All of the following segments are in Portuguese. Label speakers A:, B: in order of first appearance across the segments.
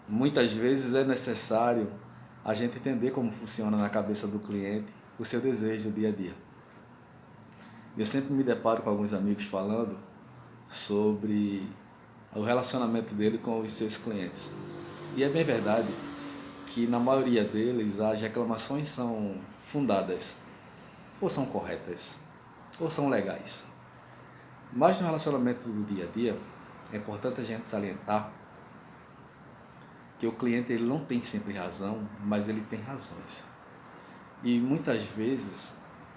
A: Muitas vezes é necessário a gente entender como funciona na cabeça do cliente o seu desejo do dia a dia. Eu sempre me deparo com alguns amigos falando sobre o relacionamento dele com os seus clientes. E é bem verdade que na maioria deles as reclamações são fundadas, ou são corretas, ou são legais. Mas no relacionamento do dia a dia, é importante a gente salientar que o cliente ele não tem sempre razão, mas ele tem razões. E muitas vezes,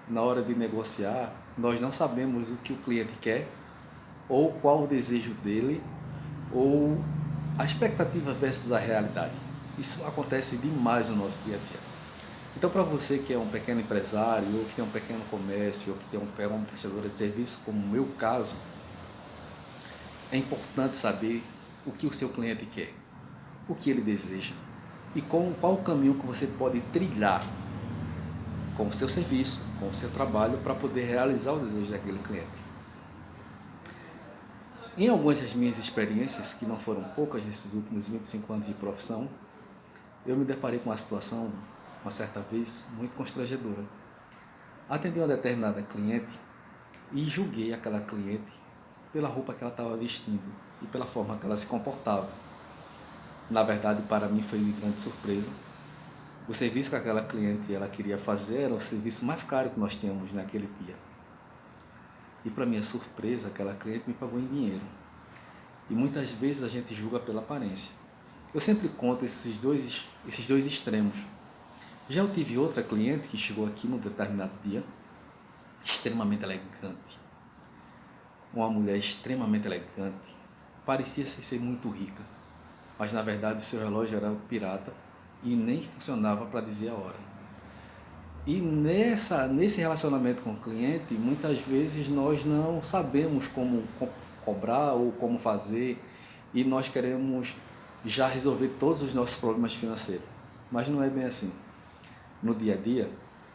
A: na hora de negociar, nós não sabemos o que o cliente quer, ou qual o desejo dele, ou a expectativa versus a realidade. Isso acontece demais no nosso dia a dia. Então, para você que é um pequeno empresário, ou que tem um pequeno comércio, ou que tem um prestador de serviço, como o meu caso, é importante saber o que o seu cliente quer, o que ele deseja e qual o caminho que você pode trilhar com o seu serviço, com o seu trabalho, para poder realizar o desejo daquele cliente. Em algumas das minhas experiências, que não foram poucas nesses últimos 25 anos de profissão, eu me deparei com uma situação, uma certa vez, muito constrangedora. Atendi uma determinada cliente e julguei aquela cliente pela roupa que ela estava vestindo e pela forma que ela se comportava. Na verdade, para mim foi de grande surpresa. O serviço que aquela cliente ela queria fazer era o serviço mais caro que nós tínhamos naquele dia. E para minha surpresa, aquela cliente me pagou em dinheiro. E muitas vezes a gente julga pela aparência. Eu sempre conto esses dois extremos. Já eu tive outra cliente que chegou aqui num determinado dia, extremamente elegante. Uma mulher extremamente elegante. Parecia ser muito rica, mas na verdade o seu relógio era pirata e nem funcionava para dizer a hora. E nesse relacionamento com o cliente, muitas vezes nós não sabemos como cobrar ou como fazer, e nós queremos já resolver todos os nossos problemas financeiros. Mas não é bem assim. No dia a dia,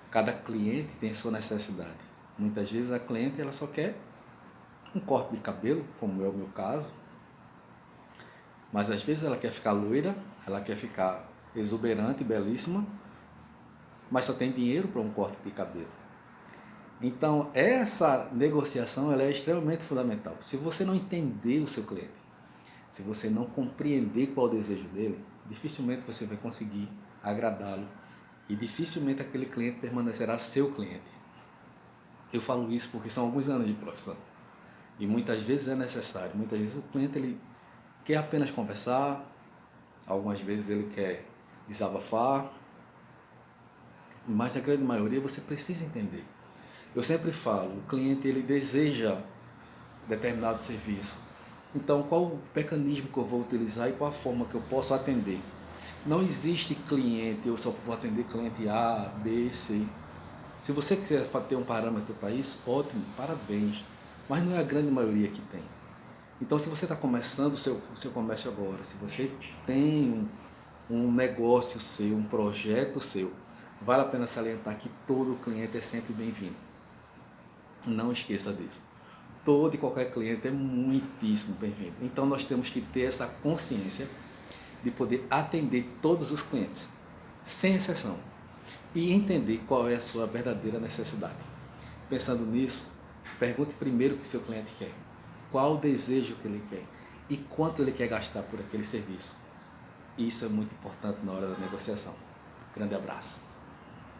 A: cada cliente tem sua necessidade. Muitas vezes a cliente ela só quer um corte de cabelo, como é o meu caso, mas às vezes ela quer ficar loira, ela quer ficar exuberante, belíssima, mas só tem dinheiro para um corte de cabelo. Então, essa negociação ela é extremamente fundamental. Se você não entender o seu cliente, se você não compreender qual é o desejo dele, dificilmente você vai conseguir agradá-lo e dificilmente aquele cliente permanecerá seu cliente. Eu falo isso porque são alguns anos de profissão e muitas vezes é necessário. Muitas vezes o cliente ele quer apenas conversar, algumas vezes ele quer desabafar, mas a grande maioria você precisa entender. Eu sempre falo, o cliente ele deseja determinado serviço. Então, qual o mecanismo que eu vou utilizar e qual a forma que eu posso atender? Não existe cliente, eu só vou atender cliente A, B, C. Se você quiser ter um parâmetro para isso, ótimo, parabéns. Mas não é a grande maioria que tem. Então, se você está começando o seu comércio agora, se você tem um negócio seu, um projeto seu, vale a pena salientar que todo cliente é sempre bem-vindo. Não esqueça disso. Todo e qualquer cliente é muitíssimo bem-vindo. Então nós temos que ter essa consciência de poder atender todos os clientes, sem exceção, e entender qual é a sua verdadeira necessidade. Pensando nisso, pergunte primeiro o que o seu cliente quer, qual o desejo que ele quer e quanto ele quer gastar por aquele serviço. Isso é muito importante na hora da negociação. Grande abraço.